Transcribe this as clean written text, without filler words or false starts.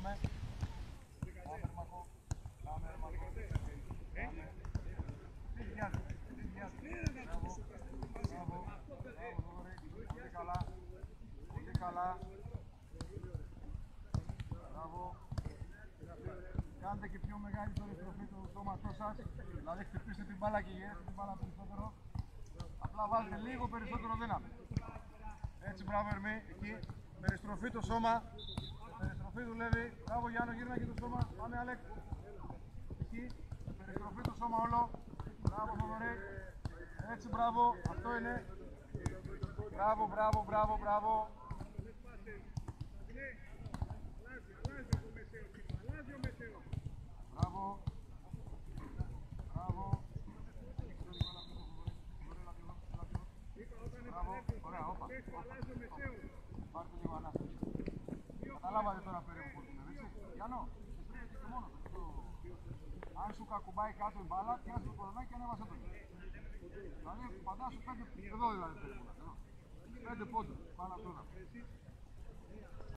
Πάμε. Πάμε, Ερμακό. Πάμε, Ερμακό. Πάμε. Τι βιάζεται. Μπράβο. Μπράβο. Θοδωρή. Πολύ καλά. Πολύ καλά. Μπράβο. Κάντε και πιο μεγάλη περιστροφή του σώματός σας. Δηλαδή χτυπήστε την μπάλα και γυρίσετε την μπάλα περισσότερο. Απλά βάλτε λίγο περισσότερο δύναμη. Έτσι, μπράβο Ερμή, εκεί. Περιστροφή το σώμα. Περιστροφή δουλεύει. Μπράβο Γιάννο, γύρνα και το σώμα. Πάμε Αλέκ. Εκεί. Περιστροφή το σώμα όλο. Μπράβο Θοδωρή. Έτσι, μπράβο. Αυτό είναι. Μπράβο, μπράβο, μπράβο, μπράβο. Μπράβο. Μπράβο. Μπράβο. Ωραία, όπα. Πάρτε λίγο ανάσταση. Καταλάβατε τώρα περίπου που είναι, έτσι. Γιάννο, στρέφεται και μόνο. Αν σου κακουμπάει κάτω η μπάλα, πιάσε το κορονάκι και ανέβασε το. Δηλαδή, φαντάσου 5, εδώ δηλαδή περίπου. 5 πόντους, πάνω από τώρα.